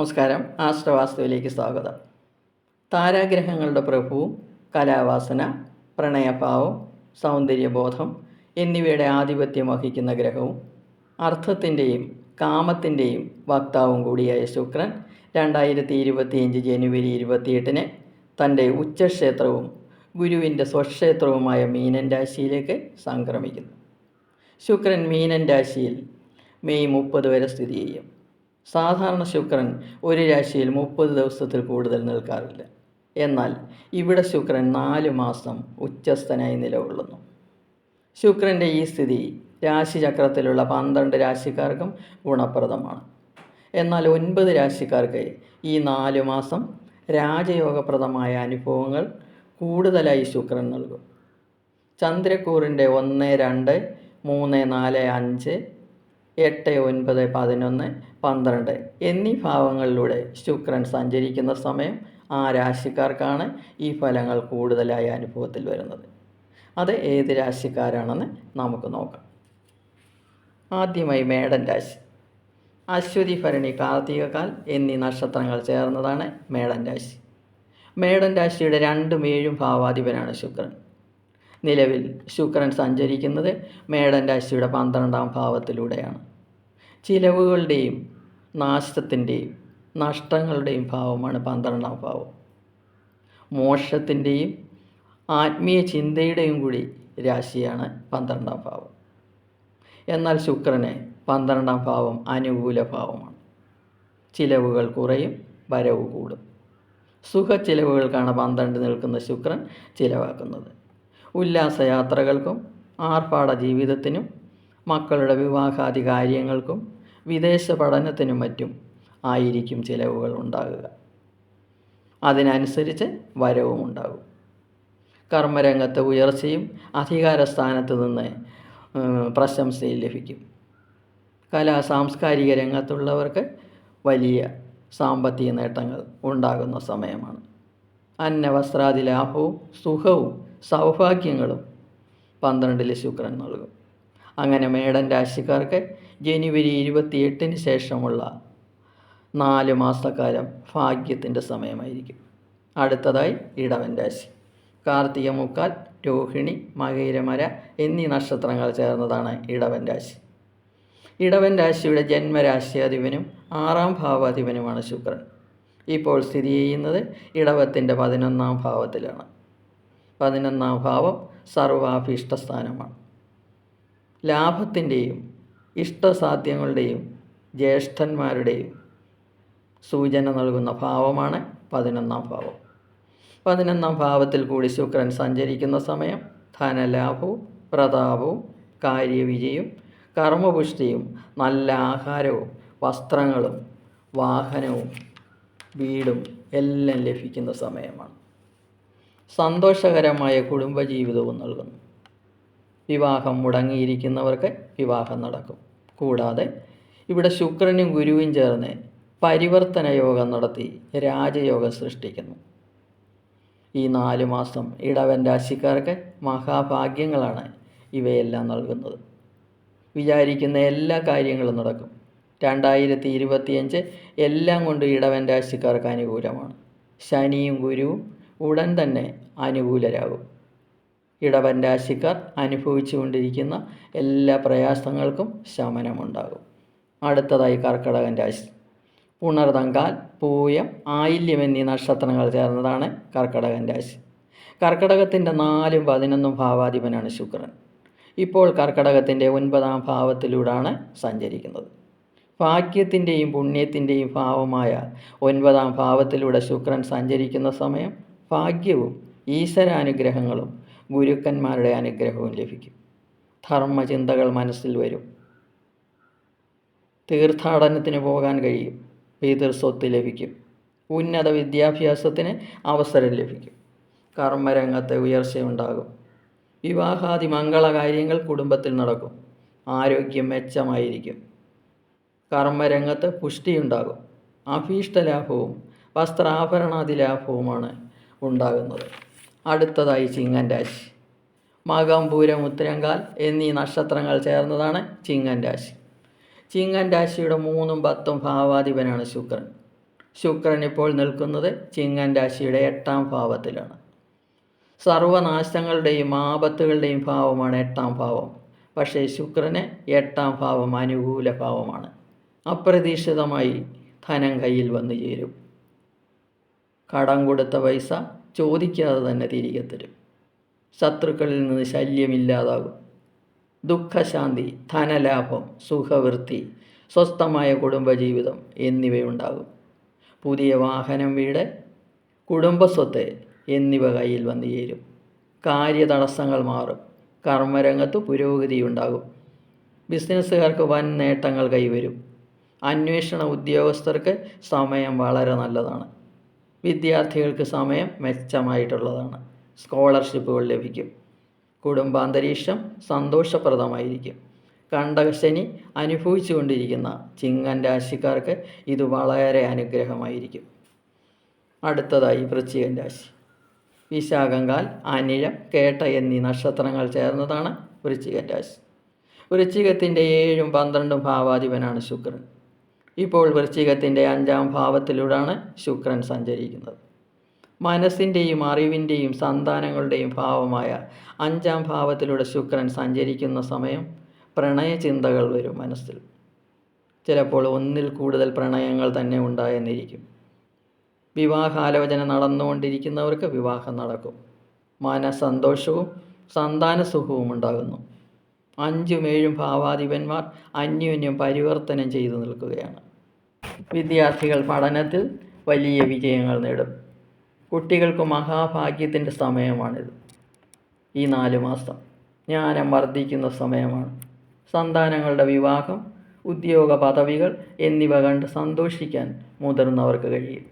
നമസ്കാരം. ആശ്രവാസ്തുവിലേക്ക് സ്വാഗതം. താരാഗ്രഹങ്ങളുടെ പ്രഭുവും കലാവാസന, പ്രണയഭാവം, സൗന്ദര്യബോധം എന്നിവയുടെ ആധിപത്യം വഹിക്കുന്ന ഗ്രഹവും അർത്ഥത്തിൻ്റെയും കാമത്തിൻ്റെയും വക്താവും കൂടിയായ ശുക്രൻ 2025 ജനുവരി 28-ന് തൻ്റെ ഉച്ചക്ഷേത്രവും ഗുരുവിൻ്റെ സ്വക്ഷേത്രവുമായ മീനൻ രാശിയിലേക്ക് സംക്രമിക്കുന്നു. ശുക്രൻ മീനൻ രാശിയിൽ മെയ് 30 വരെ സ്ഥിതി ചെയ്യും. സാധാരണ ശുക്രൻ ഒരു രാശിയിൽ 30 ദിവസത്തിൽ കൂടുതൽ നിൽക്കാറില്ല. എന്നാൽ ഇവിടെ ശുക്രൻ 4 മാസം ഉച്ചസ്ഥനായി നിലകൊള്ളുന്നു. ശുക്രൻ്റെ ഈ സ്ഥിതി രാശിചക്രത്തിലുള്ള 12 രാശിക്കാർക്കും ഗുണപ്രദമാണ്. എന്നാൽ 9 രാശിക്കാർക്ക് ഈ 4 മാസം രാജയോഗപ്രദമായ അനുഭവങ്ങൾ കൂടുതലായി ശുക്രൻ നൽകും. ചന്ദ്രക്കൂറിൻ്റെ 1, 2, 3, 4, 5, 8, 9, 11, 12 എന്നീ ഭാവങ്ങളിലൂടെ ശുക്രൻ സഞ്ചരിക്കുന്ന സമയം ആ രാശിക്കാർക്കാണ് ഈ ഫലങ്ങൾ കൂടുതലായി അനുഭവത്തിൽ വരുന്നത്. അത് ഏത് രാശിക്കാരാണെന്ന് നമുക്ക് നോക്കാം. ആദ്യമായി മേടൻ രാശി. അശ്വതി, ഭരണി, കാർത്തികകാൽ എന്നീ നക്ഷത്രങ്ങൾ ചേർന്നതാണ് മേടൻ രാശി. മേടൻ രാശിയുടെ 2ഉം 7ഉം ഭാവാധിപനാണ് ശുക്രൻ. നിലവിൽ ശുക്രൻ സഞ്ചരിക്കുന്നത് മേടൻ രാശിയുടെ 12ാം ഭാവത്തിലൂടെയാണ്. ചിലവുകളുടെയും നാശത്തിൻ്റെയും നഷ്ടങ്ങളുടെയും ഭാവമാണ് 12ാം ഭാവം. മോക്ഷത്തിൻ്റെയും ആത്മീയ ചിന്തയുടെയും കൂടി രാശിയാണ് 12ാം ഭാവം. എന്നാൽ ശുക്രന് 12ാം ഭാവം അനുകൂല ഭാവമാണ്. ചിലവുകൾ കുറയും, വരവ് കൂടും. സുഖച്ചിലവുകൾക്കാണ് 12 നിൽക്കുന്ന ശുക്രൻ ചിലവാക്കുന്നത്. ഉല്ലാസയാത്രകൾക്കും ആർഭാട ജീവിതത്തിനും മക്കളുടെ വിവാഹാദി കാര്യങ്ങൾക്കും വിദേശ പഠനത്തിനും മറ്റും ആയിരിക്കും ചിലവുകൾ ഉണ്ടാകുക. അതിനനുസരിച്ച് വരവും ഉണ്ടാകും. കർമ്മരംഗത്ത് ഉയർച്ചയും അധികാരസ്ഥാനത്ത് നിന്ന് പ്രശംസയും ലഭിക്കും. സാംസ്കാരിക രംഗത്തുള്ളവർക്ക് വലിയ സാമ്പത്തിക നേട്ടങ്ങൾ ഉണ്ടാകുന്ന സമയമാണ്. അന്നവസ്ത്രാദി ലാഭവും സുഖവും സൗഭാഗ്യങ്ങളും 12 ശുക്രൻ നൽകും. അങ്ങനെ മേടൻ രാശിക്കാർക്ക് ജനുവരി 28-ന് ശേഷമുള്ള 4 മാസക്കാലം ഭാഗ്യത്തിൻ്റെ സമയമായിരിക്കും. അടുത്തതായി ഇടവൻ രാശി. കാർത്തിക, മുക്കാൽ, രോഹിണി, മകയിരമര എന്നീ നക്ഷത്രങ്ങൾ ചേർന്നതാണ് ഇടവൻ രാശി. ഇടവൻ രാശിയുടെ ജന്മരാശ്യാധിപനും 6ാം ഭാവാധിപനുമാണ് ശുക്രൻ. ഇപ്പോൾ സ്ഥിതി ചെയ്യുന്നത് ഇടവത്തിൻ്റെ 11ാം ഭാവത്തിലാണ്. 11ാം ഭാവം സർവാഭീഷ്ടസ്ഥാനമാണ്. ലാഭത്തിൻ്റെയും ഇഷ്ടസാധ്യങ്ങളുടെയും ജ്യേഷ്ഠന്മാരുടെയും സൂചന നൽകുന്ന ഭാവമാണ് 11ാം ഭാവം. 11ാം ഭാവത്തിൽ കൂടി ശുക്രൻ സഞ്ചരിക്കുന്ന സമയം ധനലാഭവും പ്രതാപവും കാര്യവിജയവും കർമ്മപുഷ്ടിയും നല്ല ആഹാരവും വസ്ത്രങ്ങളും വാഹനവും വീടും എല്ലാം ലഭിക്കുന്ന സമയമാണ്. സന്തോഷകരമായ കുടുംബജീവിതവും നൽകുന്നു. വിവാഹം മുടങ്ങിയിരിക്കുന്നവർക്ക് വിവാഹം നടക്കും. കൂടാതെ ഇവിടെ ശുക്രനും ഗുരുവും ചേർന്ന് പരിവർത്തന യോഗം നടത്തി രാജയോഗം സൃഷ്ടിക്കുന്നു. ഈ 4 മാസം ഇടവൻ രാശിക്കാർക്ക് മഹാഭാഗ്യങ്ങളാണ് ഇവയെല്ലാം നൽകുന്നത്. വിചാരിക്കുന്ന എല്ലാ കാര്യങ്ങളും നടക്കും. 2025 എല്ലാം കൊണ്ട് ഇടവൻ രാശിക്കാർക്ക് അനുകൂലമാണ്. ശനിയും ഗുരുവും ഉടൻ തന്നെ അനുകൂലരാകും. ഇടവൻ രാശിക്കാർ അനുഭവിച്ചു കൊണ്ടിരിക്കുന്ന എല്ലാ പ്രയാസങ്ങൾക്കും ശമനമുണ്ടാകും. അടുത്തതായി കർക്കടകൻ രാശി. പുണർതങ്കാൽ, പൂയം, ആയില്യം എന്നീ നക്ഷത്രങ്ങൾ ചേർന്നതാണ് കർക്കടകൻ രാശി. കർക്കടകത്തിൻ്റെ 4ഉം 11ഉം ഭാവാധിപനാണ് ശുക്രൻ. ഇപ്പോൾ കർക്കടകത്തിൻ്റെ 9ാം ഭാവത്തിലൂടെയാണ് സഞ്ചരിക്കുന്നത്. ഭാഗ്യത്തിൻ്റെയും പുണ്യത്തിൻ്റെയും ഭാവമായ 9ാം ഭാവത്തിലൂടെ ശുക്രൻ സഞ്ചരിക്കുന്ന സമയം ഭാഗ്യവും ഈശ്വരാനുഗ്രഹങ്ങളും ഗുരുക്കന്മാരുടെ അനുഗ്രഹവും ലഭിക്കും. ധർമ്മചിന്തകൾ മനസ്സിൽ വരും. തീർത്ഥാടനത്തിന് പോകാൻ കഴിയും. പിതൃസ്വത്ത് ലഭിക്കും. ഉന്നത വിദ്യാഭ്യാസത്തിന് അവസരം ലഭിക്കും. കർമ്മരംഗത്തെ ഉയർച്ചയുണ്ടാകും. വിവാഹാദി മംഗളകാര്യങ്ങൾ കുടുംബത്തിൽ നടക്കും. ആരോഗ്യം മെച്ചമായിരിക്കും. കർമ്മരംഗത്ത് പുഷ്ടിയുണ്ടാകും. അഭീഷ്ടലാഭവും വസ്ത്രാഭരണാദി ലാഭവുമാണ് ഉണ്ടാകുന്നത്. അടുത്തതായി ചിങ്ങൻ രാശി. മകം, പൂരം, ഉത്തരങ്കാൽ എന്നീ നക്ഷത്രങ്ങൾ ചേർന്നതാണ് ചിങ്ങൻ രാശി. ചിങ്ങൻ രാശിയുടെ 3ഉം 10ഉം ഭാവാധിപനാണ് ശുക്രൻ. ശുക്രൻ ഇപ്പോൾ നിൽക്കുന്നത് ചിങ്ങൻ രാശിയുടെ 8ാം ഭാവത്തിലാണ്. സർവനാശങ്ങളുടെയും ആപത്തുകളുടെയും ഭാവമാണ് 8ാം ഭാവം. പക്ഷേ ശുക്രന് 8ാം ഭാവം അനുകൂല ഭാവമാണ്. അപ്രതീക്ഷിതമായി ധനം കയ്യിൽ വന്നു ചേരും. കടം കൊടുത്ത പൈസ ചോദിക്കാതെ തന്നെ തിരികെ തരും. ശത്രുക്കളിൽ നിന്ന് ശല്യമില്ലാതാകും. ദുഃഖശാന്തി, ധനലാഭം, സുഖവൃത്തി, സ്വസ്ഥമായ കുടുംബജീവിതം എന്നിവയുണ്ടാകും. പുതിയ വാഹനം, വീട്, കുടുംബസ്വത്ത് എന്നിവ കയ്യിൽ വന്നു ചേരും. കാര്യതടസ്സങ്ങൾ മാറും. കർമ്മരംഗത്ത് പുരോഗതിയുണ്ടാകും. ബിസിനസ്സുകാർക്ക് വൻ നേട്ടങ്ങൾ കൈവരും. അന്വേഷണ ഉദ്യോഗസ്ഥർക്ക് സമയം വളരെ നല്ലതാണ്. വിദ്യാർത്ഥികൾക്ക് സമയം മെച്ചമായിട്ടുള്ളതാണ്. സ്കോളർഷിപ്പുകൾ ലഭിക്കും. കുടുംബാന്തരീക്ഷം സന്തോഷപ്രദമായിരിക്കും. കണ്ടകശനി അനുഭവിച്ചുകൊണ്ടിരിക്കുന്ന ചിങ്ങൻ രാശിക്കാർക്ക് ഇത് വളരെ അനുഗ്രഹമായിരിക്കും. അടുത്തതായി വൃശ്ചികൻ രാശി. വിശാഖങ്കാൽ, അനിഴം, കേട്ട എന്നീ നക്ഷത്രങ്ങൾ ചേർന്നതാണ് വൃശ്ചികൻ രാശി. വൃശ്ചികത്തിൻ്റെ 7ഉം 12ഉം ഭാവാധിപനാണ് ശുക്രൻ. ഇപ്പോൾ വൃശ്ചികത്തിൻ്റെ 5ാം ഭാവത്തിലൂടെയാണ് ശുക്രൻ സഞ്ചരിക്കുന്നത്. മനസ്സിൻ്റെയും അറിവിൻ്റെയും സന്താനങ്ങളുടെയും ഭാവമായ 5ാം ഭാവത്തിലൂടെ ശുക്രൻ സഞ്ചരിക്കുന്ന സമയം പ്രണയചിന്തകൾ വരും മനസ്സിൽ. ചിലപ്പോൾ ഒന്നിൽ കൂടുതൽ പ്രണയങ്ങൾ തന്നെ ഉണ്ടായെന്നിരിക്കും. വിവാഹാലോചന നടന്നുകൊണ്ടിരിക്കുന്നവർക്ക് വിവാഹം നടക്കും. മനസന്തോഷവും സന്താനസുഖവും ഉണ്ടാകുന്നു. 5ഉം 7ഉം ഭാവാധിപന്മാർ അന്യോന്യം പരിവർത്തനം ചെയ്തു നിൽക്കുകയാണ്. വിദ്യാർത്ഥികൾ പഠനത്തിൽ വലിയ വിജയങ്ങൾ നേടും. കുട്ടികൾക്ക് മഹാഭാഗ്യത്തിൻ്റെ സമയമാണിത്. ഈ 4 മാസം ജ്ഞാനം വർദ്ധിക്കുന്ന സമയമാണ്. സന്താനങ്ങളുടെ വിവാഹം, ഉദ്യോഗ പദവികൾ എന്നിവ കണ്ട് സന്തോഷിക്കാൻ മുതിർന്നവർക്ക് കഴിയും.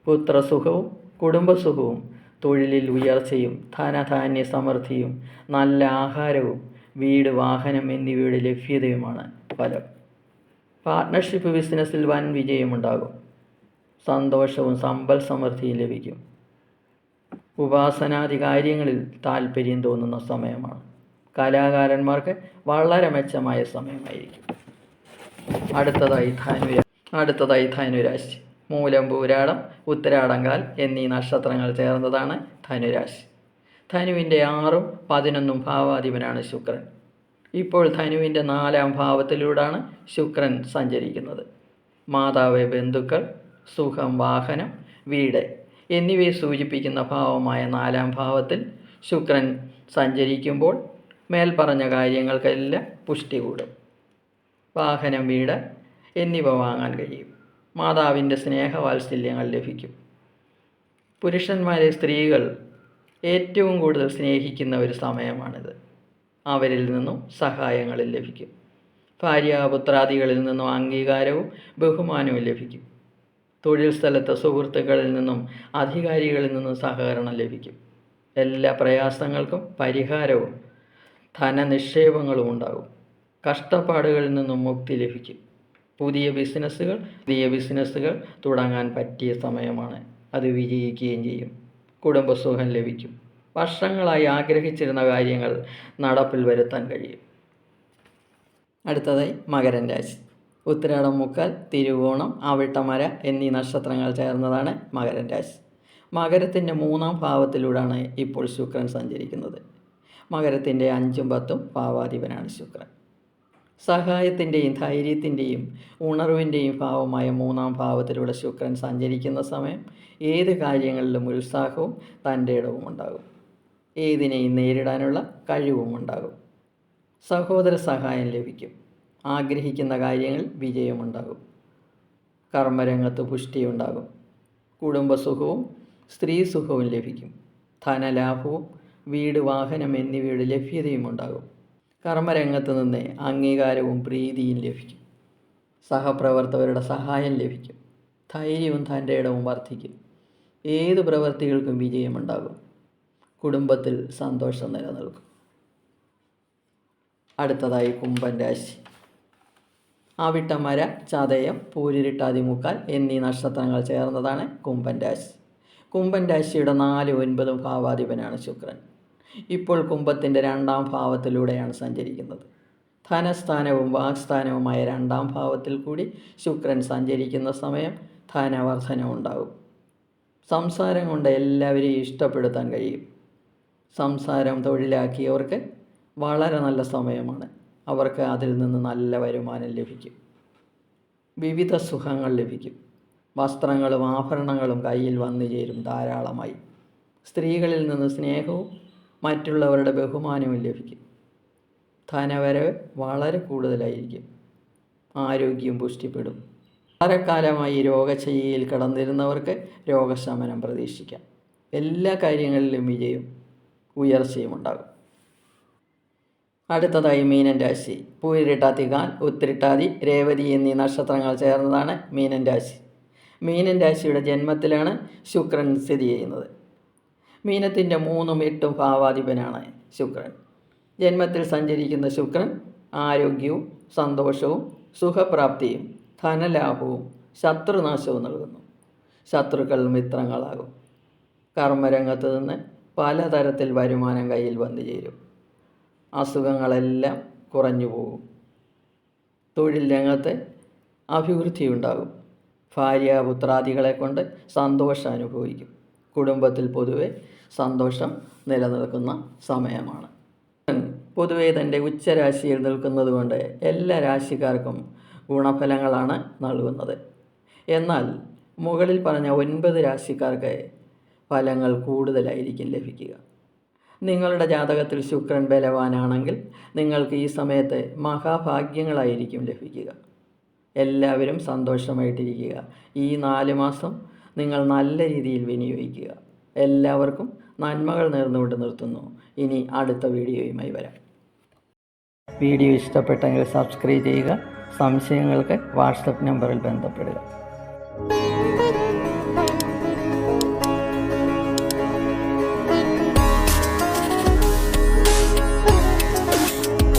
പുത്രസുഖവും കുടുംബസുഖവും, തൊഴിലിൽ ഉയർച്ചയും ധനധാന്യ സമൃദ്ധിയും, നല്ല ആഹാരവും വീട്, വാഹനം എന്നിവയുടെ ലഭ്യതയുമാണ് ഫലം. പാർട്ട്ണർഷിപ്പ് ബിസിനസ്സിൽ വൻ വിജയമുണ്ടാകും. സന്തോഷവും സമ്പൽ സമൃദ്ധിയും ലഭിക്കും. ഉപാസനാദി കാര്യങ്ങളിൽ താല്പര്യം തോന്നുന്ന സമയമാണ്. കലാകാരന്മാർക്ക് വളരെ മെച്ചമായ സമയമായിരിക്കും. അടുത്തതായി ധനുരാശി. മൂലം, പൂരാടം, ഉത്തരാടങ്കാൽ എന്നീ നക്ഷത്രങ്ങൾ ചേർന്നതാണ് ധനുരാശി. ധനുവിൻ്റെ 6ഉം 11ഉം ഭാവാധിപനാണ് ശുക്രൻ. ഇപ്പോൾ ധനുവിൻ്റെ 4ാം ഭാവത്തിലൂടെയാണ് ശുക്രൻ സഞ്ചരിക്കുന്നത്. മാതാവ്, ബന്ധുക്കൾ, സുഖം, വാഹനം, വീട് എന്നിവയെ സൂചിപ്പിക്കുന്ന ഭാവമായ 4ാം ഭാവത്തിൽ ശുക്രൻ സഞ്ചരിക്കുമ്പോൾ മേൽപ്പറഞ്ഞ കാര്യങ്ങൾക്കെല്ലാം പുഷ്ടി കൂടും. വാഹനം, വീട് എന്നിവ വാങ്ങാൻ കഴിയും. മാതാവിൻ്റെ സ്നേഹവാത്സല്യങ്ങൾ ലഭിക്കും. പുരുഷന്മാരെ സ്ത്രീകൾ ഏറ്റവും കൂടുതൽ സ്നേഹിക്കുന്ന ഒരു സമയമാണിത്. അവരിൽ നിന്നും സഹായങ്ങളും ലഭിക്കും. ഭാര്യാപുത്രാദികളിൽ നിന്നും അംഗീകാരവും ബഹുമാനവും ലഭിക്കും. തൊഴിൽ സ്ഥലത്തെ സുഹൃത്തുക്കളിൽ നിന്നും അധികാരികളിൽ നിന്നും സഹകരണം ലഭിക്കും. എല്ലാ പ്രയാസങ്ങൾക്കും പരിഹാരവും ധനനിക്ഷേപങ്ങളും ഉണ്ടാകും. കഷ്ടപ്പാടുകളിൽ നിന്നും മുക്തി ലഭിക്കും. പുതിയ ബിസിനസ്സുകൾ തുടങ്ങാൻ പറ്റിയ സമയമാണ്. അത് വിജയിക്കുകയും ചെയ്യും. കുടുംബസുഖം ലഭിക്കും. വർഷങ്ങളായി ആഗ്രഹിച്ചിരുന്ന കാര്യങ്ങൾ നടപ്പിൽ വരുത്താൻ കഴിയും. അടുത്തതായി മകരൻ രാശി. ഉത്തിരാടം, മുക്കാൽ, തിരുവോണം, അവിട്ടമര എന്നീ നക്ഷത്രങ്ങൾ ചേർന്നതാണ് മകരൻ രാശി. മകരത്തിൻ്റെ 3ാം ഭാവത്തിലൂടെയാണ് ഇപ്പോൾ ശുക്രൻ സഞ്ചരിക്കുന്നത്. മകരത്തിൻ്റെ 5ഉം 10ഉം ഭാവാധിപനാണ് ശുക്രൻ. സഹായത്തിൻ്റെയും ധൈര്യത്തിൻ്റെയും ഉണർവിൻ്റെയും ഭാവമായ 3ാം ഭാവത്തിലൂടെ ശുക്രൻ സഞ്ചരിക്കുന്ന സമയം ഏത് കാര്യങ്ങളിലും ഉത്സാഹവും തൻ്റെ ഇടവും ഉണ്ടാകും. ഏതിനെയും നേരിടാനുള്ള കഴിവും ഉണ്ടാകും. സഹോദര സഹായം ലഭിക്കും. ആഗ്രഹിക്കുന്ന കാര്യങ്ങളിൽ വിജയമുണ്ടാകും. കർമ്മരംഗത്ത് പുഷ്ടിയുണ്ടാകും. കുടുംബസുഖവും സ്ത്രീ സുഖവും ലഭിക്കും. ധനലാഭവും വീട്, വാഹനം എന്നിവയുടെ ലഭ്യതയും ഉണ്ടാകും. കർമ്മരംഗത്ത് നിന്ന് അംഗീകാരവും പ്രീതിയും ലഭിക്കും. സഹപ്രവർത്തകരുടെ സഹായം ലഭിക്കും. ധൈര്യവും തൻ്റെ ഇടവും വർദ്ധിക്കും. ഏത് പ്രവൃത്തികൾക്കും വിജയമുണ്ടാകും. കുടുംബത്തിൽ സന്തോഷം നിലനിൽക്കും. അടുത്തതായി കുംഭൻ രാശി. അവിട്ടമര, ചതയം, പൂരിരുട്ടാതി, മുക്കാൽ എന്നീ നക്ഷത്രങ്ങൾ ചേർന്നതാണ് കുംഭൻ രാശി. കുംഭൻ രാശിയുടെ 4, 9 ഭാവാധിപനാണ് ശുക്രൻ. ഇപ്പോൾ കുംഭത്തിൻ്റെ 2ാം ഭാവത്തിലൂടെയാണ് സഞ്ചരിക്കുന്നത്. ധനസ്ഥാനവും വാക്സ്ഥാനവുമായ 2ാം ഭാവത്തിൽ കൂടി ശുക്രൻ സഞ്ചരിക്കുന്ന സമയം ധനവർധനം ഉണ്ടാകും. സംസാരം കൊണ്ട് എല്ലാവരെയും ഇഷ്ടപ്പെടുത്താൻ കഴിയും. സംസാരം തൊഴിലാക്കിയവർക്ക് വളരെ നല്ല സമയമാണ്. അവർക്ക് അതിൽ നിന്ന് നല്ല വരുമാനം ലഭിക്കും. വിവിധ സുഖങ്ങൾ ലഭിക്കും. വസ്ത്രങ്ങളും ആഭരണങ്ങളും കയ്യിൽ വന്നു ചേരും ധാരാളമായി. സ്ത്രീകളിൽ നിന്ന് സ്നേഹവും മറ്റുള്ളവരുടെ ബഹുമാനവും ലഭിക്കും. ധനവരവ് വളരെ കൂടുതലായിരിക്കും. ആരോഗ്യം പുഷ്ടിപ്പെടും. വളരെക്കാലമായി രോഗശയ്യയിൽ കിടന്നിരുന്നവർക്ക് രോഗശമനം പ്രതീക്ഷിക്കാം. എല്ലാ കാര്യങ്ങളിലും വിജയവും ഉയർച്ചയും ഉണ്ടാകും. അടുത്തതായി മീനൻ രാശി. പൂരിട്ടാതികാൽ, ഉത്തിരട്ടാതി, രേവതി എന്നീ നക്ഷത്രങ്ങൾ ചേർന്നതാണ് മീനൻ രാശി. മീനൻ രാശിയുടെ ജന്മത്തിലാണ് ശുക്രൻ സ്ഥിതി ചെയ്യുന്നത്. മീനത്തിൻ്റെ 3ഉം 8ഉം ഭാവാധിപനാണ് ശുക്രൻ. ജന്മത്തിൽ സഞ്ചരിക്കുന്ന ശുക്രൻ ആരോഗ്യവും സന്തോഷവും സുഖപ്രാപ്തിയും ധനലാഭവും ശത്രുനാശവും നൽകുന്നു. ശത്രുക്കൾ മിത്രങ്ങളാകും. കർമ്മരംഗത്ത് നിന്ന് പലതരത്തിൽ വരുമാനം കയ്യിൽ വന്നു ചേരും. അസുഖങ്ങളെല്ലാം കുറഞ്ഞു പോകും. തൊഴിൽ രംഗത്ത് അഭിവൃദ്ധി ഉണ്ടാകും. ഭാര്യാപുത്രാദികളെ കൊണ്ട് സന്തോഷം അനുഭവിക്കും. കുടുംബത്തിൽ പൊതുവെ സന്തോഷം നിലനിൽക്കുന്ന സമയമാണ്. പൊതുവെ തൻ്റെ ഉച്ചരാശിയിൽ നിൽക്കുന്നത് കൊണ്ട് എല്ലാ രാശിക്കാർക്കും ഗുണഫലങ്ങളാണ് നൽകുന്നത്. എന്നാൽ മുകളിൽ പറഞ്ഞ 9 രാശിക്കാർക്ക് ഫലങ്ങൾ കൂടുതലായിരിക്കും ലഭിക്കുക. നിങ്ങളുടെ ജാതകത്തിൽ ശുക്രൻ ബലവാനാണെങ്കിൽ നിങ്ങൾക്ക് ഈ സമയത്ത് മഹാഭാഗ്യങ്ങളായിരിക്കും ലഭിക്കുക. എല്ലാവരും സന്തോഷമായിട്ടിരിക്കുക. ഈ 4 മാസം നിങ്ങൾ നല്ല രീതിയിൽ വിനിയോഗിക്കുക. എല്ലാവർക്കും നന്മകൾ നേർന്നുകൊണ്ട് നിർത്തുന്നു. ഇനി അടുത്ത വീഡിയോയുമായി വരാം. വീഡിയോ ഇഷ്ടപ്പെട്ടെങ്കിൽ സബ്സ്ക്രൈബ് ചെയ്യുക. സംശയങ്ങൾക്ക് വാട്സപ്പ് നമ്പറിൽ ബന്ധപ്പെടുക.